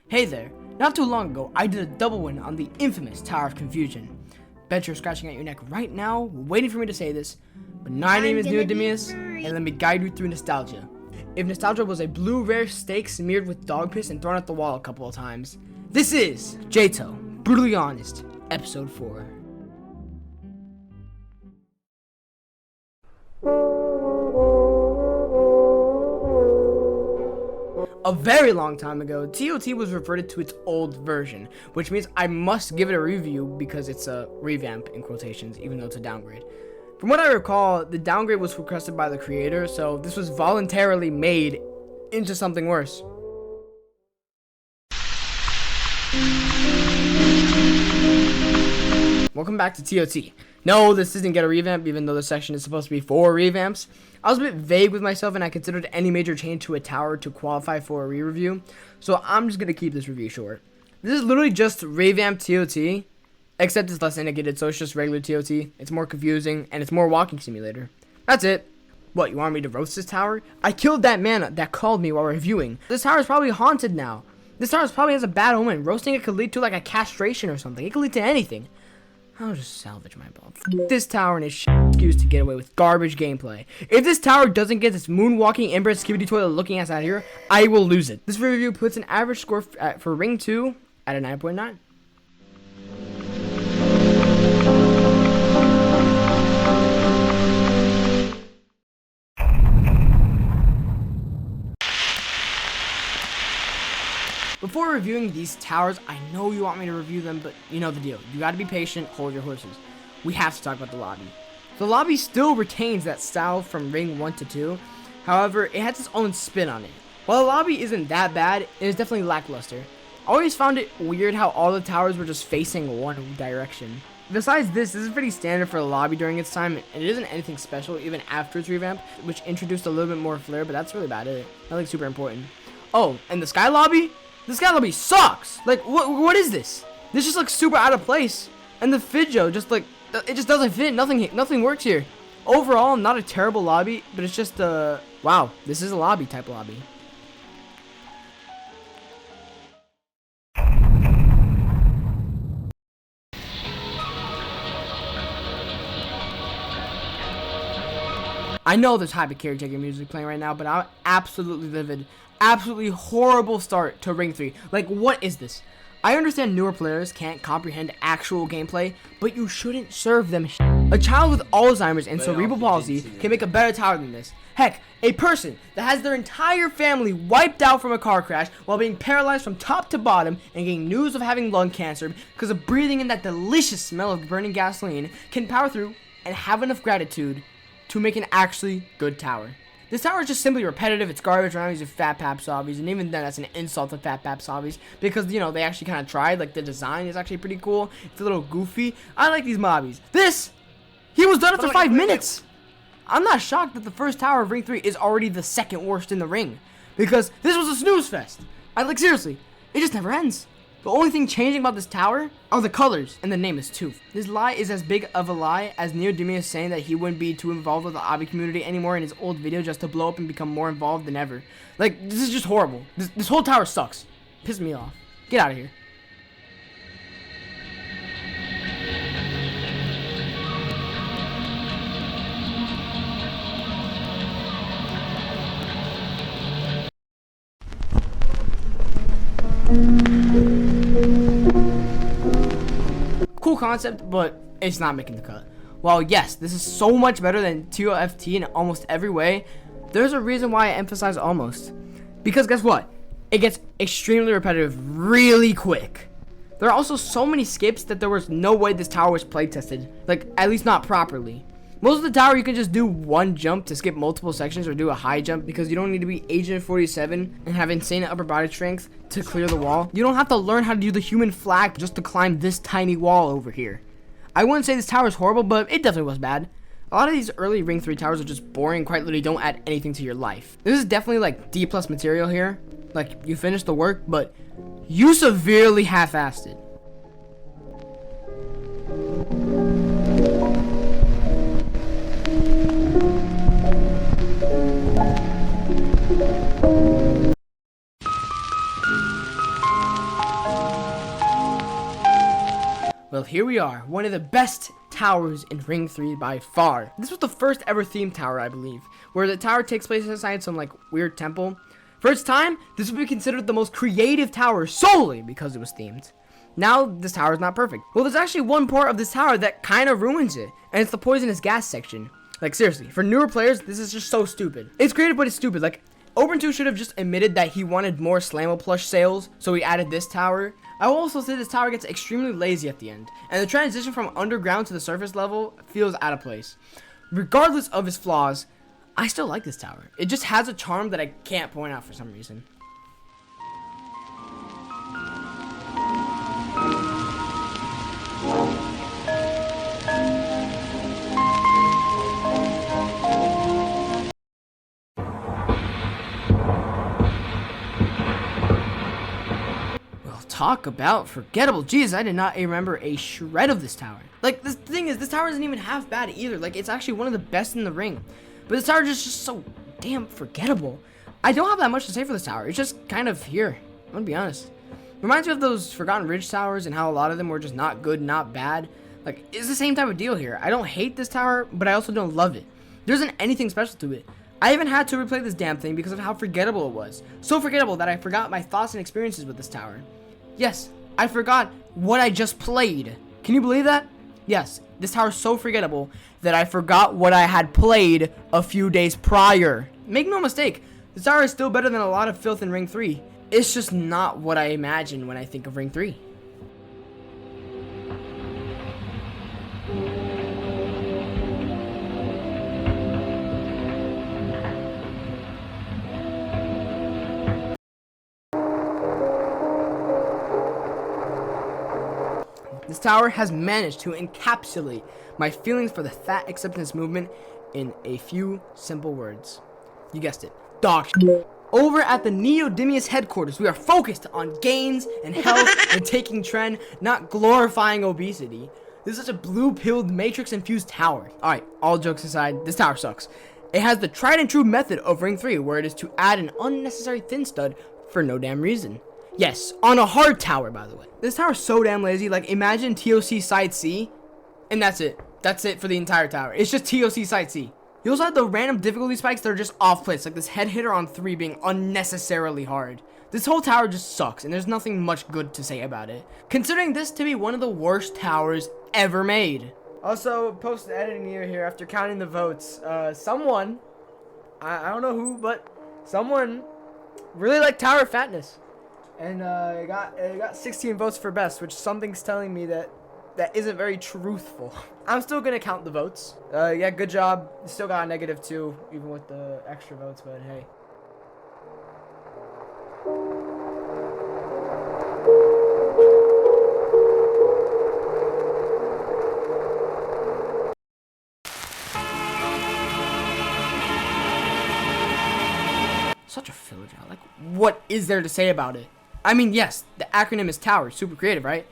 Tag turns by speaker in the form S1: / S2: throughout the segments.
S1: Hey there, not too long ago, I did a double win on the infamous Tower of Confusion. Bet you're scratching at your neck right now, waiting for me to say this, but my name is Neodymious, and let me guide you through nostalgia. If nostalgia was a blue rare steak smeared with dog piss and thrown at the wall a couple of times, this is EToH, Brutally Honest, Episode 4. A very long time ago, TOT was reverted to its old version, which means I must give it a review because it's a revamp in quotations, even though it's a downgrade. From what I recall, the downgrade was requested by the creator, so this was voluntarily made into something worse. Welcome back to TOT. No, this doesn't get a revamp, even though this section is supposed to be for revamps. I was a bit vague with myself, and I considered any major change to a tower to qualify for a re-review, so I'm just going to keep this review short. This is literally just revamped TOT, except it's less indicated, so it's just regular TOT. It's more confusing, and it's more walking simulator. That's it. What, you want me to roast this tower? I killed that man that called me while reviewing. This tower is probably haunted now. This tower probably has a bad omen. Roasting it could lead to like a castration or something. It could lead to anything. I'll just salvage my ball. This tower and its excuse to get away with garbage gameplay. If this tower doesn't get this moonwalking inbred skibidi toilet looking ass out of here, I will lose it. This review puts an average score for Ring 2 at a 9.9. Before reviewing these towers, I know you want me to review them, but you know the deal. You gotta be patient, hold your horses. We have to talk about the lobby. The lobby still retains that style from Ring 1 to 2. However, it has its own spin on it. While the lobby isn't that bad, it is definitely lackluster. I always found it weird how all the towers were just facing one direction. Besides this is pretty standard for the lobby during its time, and it isn't anything special even after its revamp, which introduced a little bit more flair, but that's really about it. Nothing super important. Oh, and the sky lobby? The sky lobby sucks! Like, what is this? This just looks super out of place. And the Fidjo just like, it just doesn't fit. Nothing works here. Overall, not a terrible lobby, but it's just wow, this is a lobby type lobby. I know there's hyper caretaker music playing right now, but I'm absolutely livid. Absolutely horrible start to Ring 3. Like, what is this? I understand newer players can't comprehend actual gameplay, but you shouldn't serve them A child with Alzheimer's and cerebral palsy can make a better tower than this. Heck, a person that has their entire family wiped out from a car crash while being paralyzed from top to bottom and getting news of having lung cancer because of breathing in that delicious smell of burning gasoline can power through and have enough gratitude to make an actually good tower. This tower is just simply repetitive. It's garbage around using fat pap zombies, and even then that's an insult to fat pap zombies because, you know, they actually kind of tried. Like, the design is actually pretty cool. It's a little goofy. I like these mobbies. He was done after 5 minutes. I'm not shocked that the first tower of Ring 3 is already the second worst in the ring because this was a snooze fest. Seriously, it just never ends. The only thing changing about this tower are the colors, and the name is TOOF. This lie is as big of a lie as Neodymious saying that he wouldn't be too involved with the obby community anymore in his old video just to blow up and become more involved than ever. Like, this is just horrible. This whole tower sucks. Piss me off. Get out of here. Cool concept, but it's not making the cut. While yes, this is so much better than TOFT in almost every way, there's a reason why I emphasize almost. Because guess what? It gets extremely repetitive really quick. There are also so many skips that there was no way this tower was play tested. Like, at least not properly. Most of the tower you can just do one jump to skip multiple sections or do a high jump because you don't need to be Agent 47 and have insane upper body strength to clear the wall. You don't have to learn how to do the human flag just to climb this tiny wall over here. I wouldn't say this tower is horrible, but it definitely was bad. A lot of these early Ring 3 towers are just boring, quite literally don't add anything to your life. This is definitely like D+ material here. Like, you finished the work, but you severely half-assed it. Well, here we are, one of the best towers in Ring 3 by far. This was the first ever themed tower, I believe, where the tower takes place inside some like weird temple. For its time, this would be considered the most creative tower solely because it was themed. Now, this tower is not perfect. Well, there's actually one part of this tower that kind of ruins it, and it's the poisonous gas section. Like, seriously, for newer players, this is just so stupid. It's creative, but it's stupid. Like, Open 2 should have just admitted that he wanted more Slammo plush sales, so he added this tower. I will also say this tower gets extremely lazy at the end, and the transition from underground to the surface level feels out of place. Regardless of its flaws, I still like this tower. It just has a charm that I can't point out for some reason. Talk about forgettable. Jeez, I did not remember a shred of this tower. Like, this thing is, this tower isn't even half bad either. Like, it's actually one of the best in the ring. But this tower is just so damn forgettable. I don't have that much to say for this tower. It's just kind of here. I'm gonna be honest. Reminds me of those Forgotten Ridge towers and how a lot of them were just not good, not bad. Like, it's the same type of deal here. I don't hate this tower, but I also don't love it. There isn't anything special to it. I even had to replay this damn thing because of how forgettable it was. So forgettable that I forgot my thoughts and experiences with this tower. Yes, I forgot what I just played. Can you believe that? Yes, this tower is so forgettable that I forgot what I had played a few days prior. Make no mistake, this tower is still better than a lot of filth in Ring 3. It's just not what I imagine when I think of Ring 3. This tower has managed to encapsulate my feelings for the fat acceptance movement in a few simple words. You guessed it. Dog shit. Over at the Neodymious headquarters, we are focused on gains and health and taking trend, not glorifying obesity. This is such a blue-pilled, matrix-infused tower. Alright, all jokes aside, this tower sucks. It has the tried and true method of Ring 3, where it is to add an unnecessary thin stud for no damn reason. Yes, on a hard tower, by the way. This tower is so damn lazy. Like, imagine TOC Side C, and that's it. That's it for the entire tower. It's just TOC Side C. You also have the random difficulty spikes that are just off place, like this head hitter on 3 being unnecessarily hard. This whole tower just sucks, and there's nothing much good to say about it, considering this to be one of the worst towers ever made. Also, post-editing here after counting the votes, someone, I don't know who, but someone really liked tower fatness. And it got 16 votes for best, which something's telling me that isn't very truthful. I'm still gonna count the votes. Yeah, good job. Still got a -2, even with the extra votes, but hey. Such a filler job. Like, what is there to say about it? I mean, yes, the acronym is tower, super creative, right?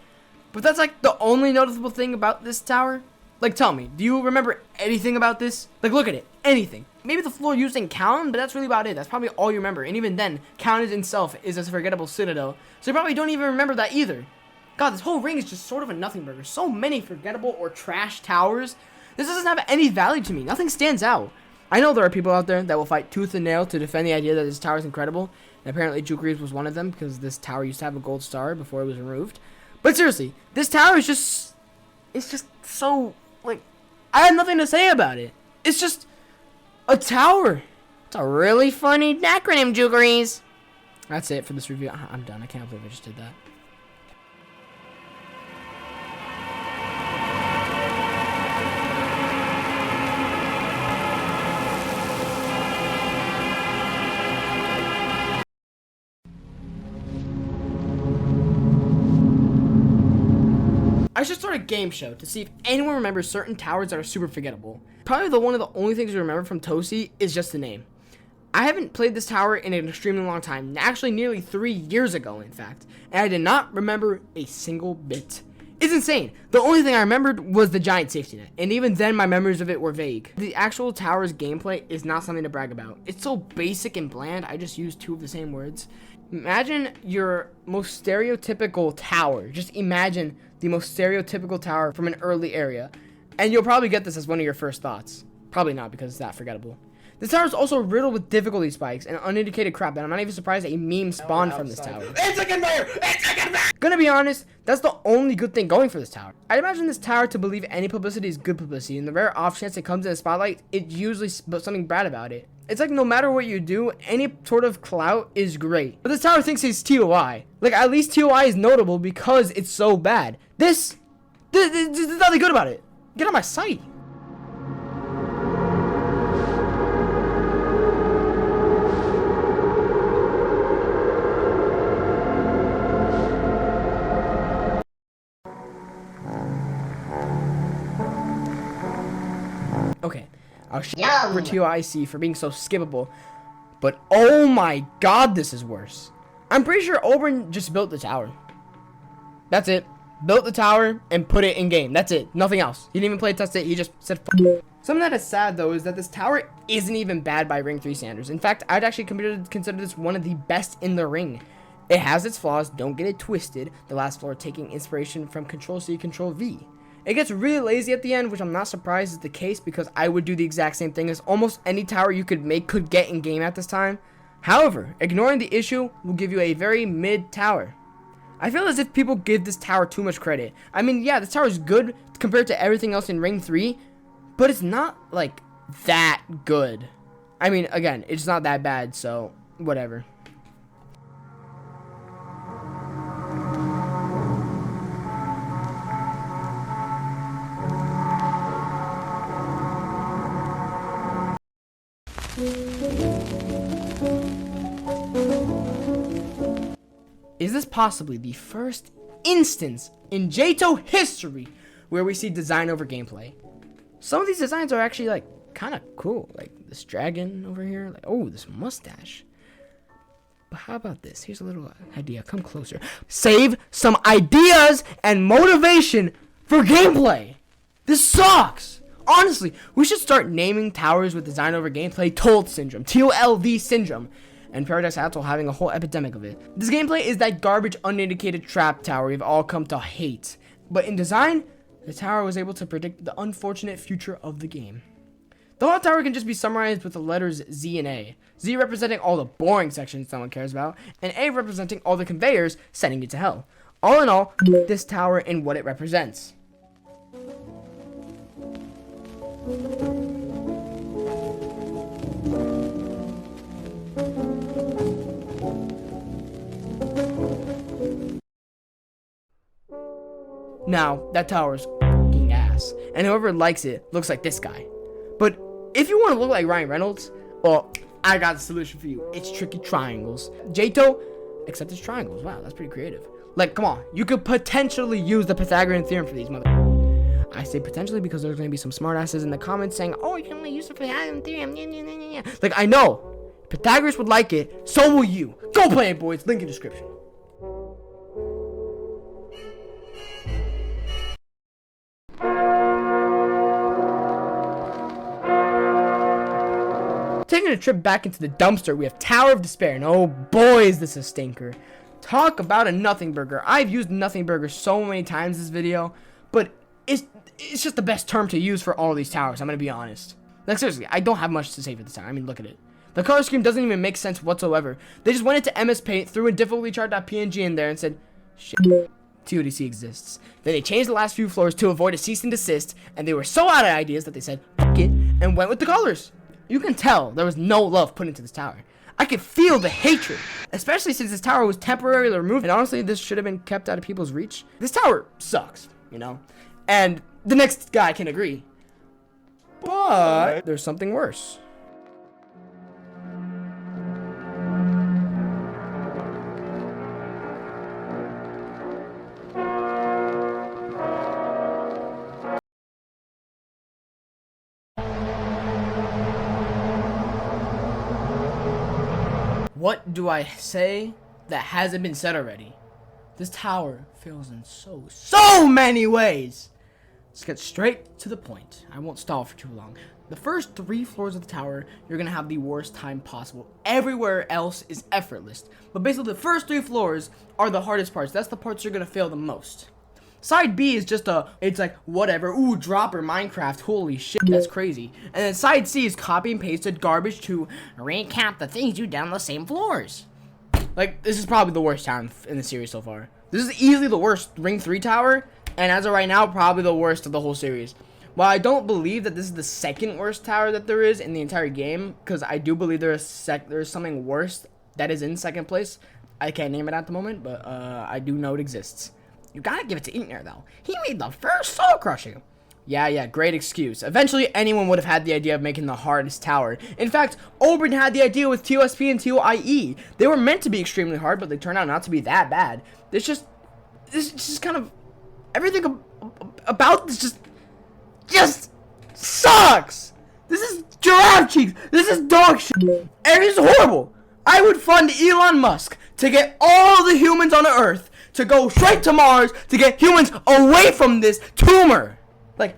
S1: But that's like the only noticeable thing about this tower. Like, tell me, do you remember anything about this? Like, look at it, anything. Maybe the floor used in Count, but that's really about it. That's probably all you remember. And even then, Count itself is a forgettable citadel, so you probably don't even remember that either. God, this whole ring is just sort of a nothing burger. So many forgettable or trash towers. This doesn't have any value to me. Nothing stands out. I know there are people out there that will fight tooth and nail to defend the idea that this tower is incredible. And apparently Jukeries was one of them because this tower used to have a gold star before it was removed. But seriously, this tower is just, it's just so, like, I have nothing to say about it. It's just a tower. It's a really funny acronym, Jukeries. That's it for this review. I'm done. I can't believe I just did that. I should start a game show to see if anyone remembers certain towers that are super forgettable. Probably one of the only things you remember from Tosi is just the name. I haven't played this tower in an extremely long time, actually nearly 3 years ago in fact, and I did not remember a single bit. It's insane. The only thing I remembered was the giant safety net, and even then my memories of it were vague. The actual tower's gameplay is not something to brag about. It's so basic and bland, I just used 2 of the same words. Imagine your most stereotypical tower. Just imagine the most stereotypical tower from an early area. And you'll probably get this as one of your first thoughts. Probably not, because it's that forgettable. This tower is also riddled with difficulty spikes and unindicated crap, and I'm not even surprised that a meme spawned from this tower.
S2: It's a conveyor! It's a conveyor!
S1: Gonna be honest, that's the only good thing going for this tower. I'd imagine this tower to believe any publicity is good publicity, and the rare off chance it comes in the spotlight, it usually something bad about it. It's like no matter what you do, any sort of clout is great. But this tower thinks it's TOI. Like, at least TOI is notable because it's so bad. There's nothing good about it. Get out of my sight. Okay, I'll shit for TOIC for being so skippable, but oh my god, this is worse. I'm pretty sure Oberon just built the tower. That's it. Built the tower and put it in game. That's it. Nothing else. He didn't even play test it. He just said F. Something that is sad though is that this tower isn't even bad by Ring 3 standards. In fact, I'd actually consider this one of the best in the ring. It has its flaws, don't get it twisted. The last floor taking inspiration from Control-C, Control-V. It gets really lazy at the end, which I'm not surprised is the case because I would do the exact same thing as almost any tower you could make could get in game at this time. However, ignoring the issue will give you a very mid tower. I feel as if people give this tower too much credit. I mean, yeah, this tower is good compared to everything else in Ring 3, but it's not, like, that good. I mean, again, it's not that bad, so whatever. Is this possibly the first instance in EToH history where we see design over gameplay? Some of these designs are actually like kind of cool, like this dragon over here, like oh, this mustache. But how about this? Here's a little idea. Come closer. Save some ideas and motivation for gameplay. This sucks. Honestly, we should start naming towers with design over gameplay TOLD syndrome, TOLV syndrome, and Paradise Atoll having a whole epidemic of it. This gameplay is that garbage unindicated trap tower we've all come to hate. But in design, the tower was able to predict the unfortunate future of the game. The whole tower can just be summarized with the letters Z and A. Z representing all the boring sections no one cares about, and A representing all the conveyors sending you to hell. All in all, this tower and what it represents. Now, that tower is f***ing ass, and whoever likes it looks like this guy. But if you want to look like Ryan Reynolds, well, I got the solution for you. It's tricky triangles. EToH, except it's triangles. Wow, that's pretty creative. Like, come on, you could potentially use the Pythagorean theorem for these I say potentially because there's going to be some smartasses in the comments saying, oh, you can only use the Pythagorean theorem. Like, I know. Pythagoras would like it, so will you. Go play it, boys. Link in description. Taking a trip back into the dumpster, we have Tower of Despair, and oh boy is this a stinker. Talk about a nothing burger. I've used nothing burger so many times this video, but it's just the best term to use for all of these towers, I'm gonna be honest. Like seriously, I don't have much to say for this tower. I mean, look at it. The color scheme doesn't even make sense whatsoever. They just went into MS Paint, threw a difficulty chart.png in there and said, shit, TODC exists. Then they changed the last few floors to avoid a cease and desist, and they were so out of ideas that they said, fuck it, and went with the colors. You can tell there was no love put into this tower. I could feel the hatred, especially since this tower was temporarily removed, and honestly, this should have been kept out of people's reach. This tower sucks, you know? And the next guy can agree. But there's something worse. What do I say that hasn't been said already? This tower fails in so many ways. Let's get straight to the point. I won't stall for too long. The first 3 floors of the tower, you're gonna have the worst time possible. Everywhere else is effortless. But basically, the first 3 floors are the hardest parts. That's the parts you're gonna fail the most. Side B is just it's like, whatever, ooh, dropper, Minecraft, holy shit, that's crazy. And then side C is copy and pasted garbage to recap the things you done on the same floors. Like, this is probably the worst tower in the series so far. This is easily the worst Ring 3 tower, and as of right now, probably the worst of the whole series. While I don't believe that this is the second worst tower that there is in the entire game, because I do believe there's something worse that is in second place. I can't name it at the moment, but I do know it exists. You gotta give it to Eatner, though. He made the first soul crushing. Yeah, great excuse. Eventually, anyone would have had the idea of making the hardest tower. In fact, Oberyn had the idea with TOSP and TOIE. They were meant to be extremely hard, but they turned out not to be that bad. This just kind of, everything about this just sucks. This is giraffe cheeks. This is dog shit. And it's horrible. I would fund Elon Musk to get all the humans on the Earth to go straight to Mars to get humans away from this tumor. Like,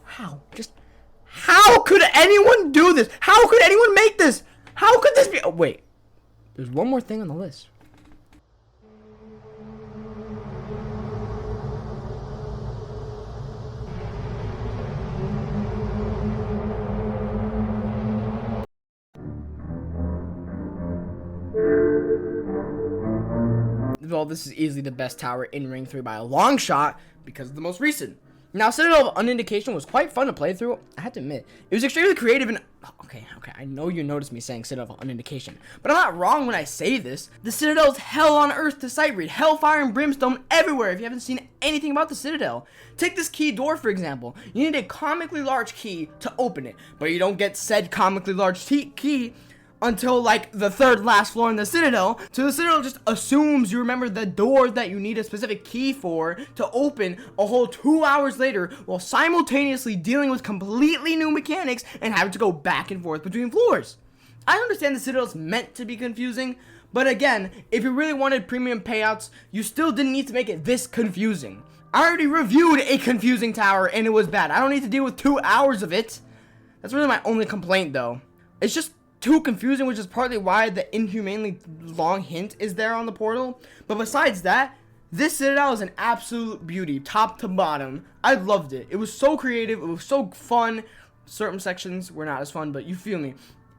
S1: how? Just, how could anyone do this? How could anyone make this? How could this be? Oh, wait. There's one more thing on the list. Well, this is easily the best tower in Ring 3 by a long shot because of the most recent. Now, Citadel of Unindication was quite fun to play through. I have to admit, it was extremely creative and... Okay, I know you noticed me saying Citadel of Unindication, but I'm not wrong when I say this. The Citadel is hell on earth to sight read. Hellfire and brimstone everywhere if you haven't seen anything about the Citadel. Take this key door, for example. You need a comically large key to open it, but you don't get said comically large key until like the third last floor in the Citadel. So the Citadel just assumes you remember the door that you need a specific key for to open a whole 2 hours later, while simultaneously dealing with completely new mechanics and having to go back and forth between floors. I understand the Citadel's meant to be confusing, but again, if you really wanted premium payouts, you still didn't need to make it this confusing. I already reviewed a confusing tower and it was bad. I don't need to deal with 2 hours of it. That's really my only complaint though. It's just too confusing, which is partly why the inhumanely long hint is there on the portal. But besides that, this Citadel is an absolute beauty, top to bottom. I loved it. It was so creative. It was so fun. Certain sections were not as fun, but you feel me.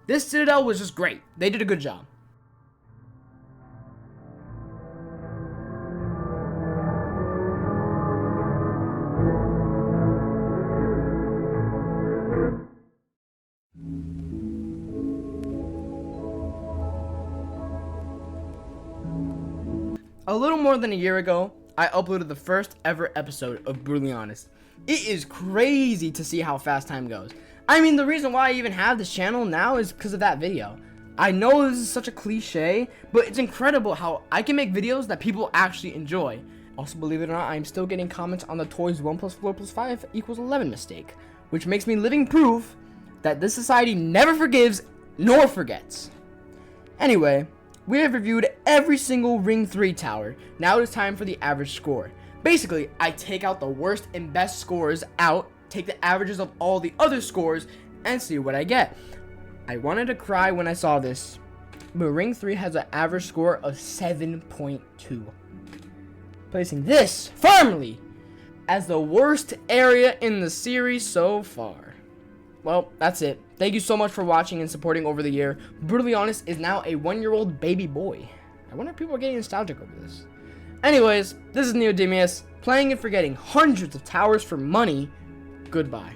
S1: This Citadel was just great. They did a good job. A little more than a year ago, I uploaded the first ever episode of Brutally Honest. It is crazy to see how fast time goes. I mean, the reason why I even have this channel now is because of that video. I know this is such a cliche, but it's incredible how I can make videos that people actually enjoy. Also, believe it or not, I'm still getting comments on the toys 1 + 4 + 5 = 11 mistake, which makes me living proof that this society never forgives nor forgets. Anyway, we have reviewed every single Ring 3 tower. Now it is time for the average score. Basically, I take out the worst and best scores out, take the averages of all the other scores, and see what I get. I wanted to cry when I saw this, but Ring 3 has an average score of 7.2. Placing this firmly as the worst area in the series so far. Well, that's it. Thank you so much for watching and supporting over the year. Brutally Honest is now a 1-year-old baby boy. I wonder if people are getting nostalgic over this. Anyways, this is Neodymious, playing and forgetting hundreds of towers for money. Goodbye.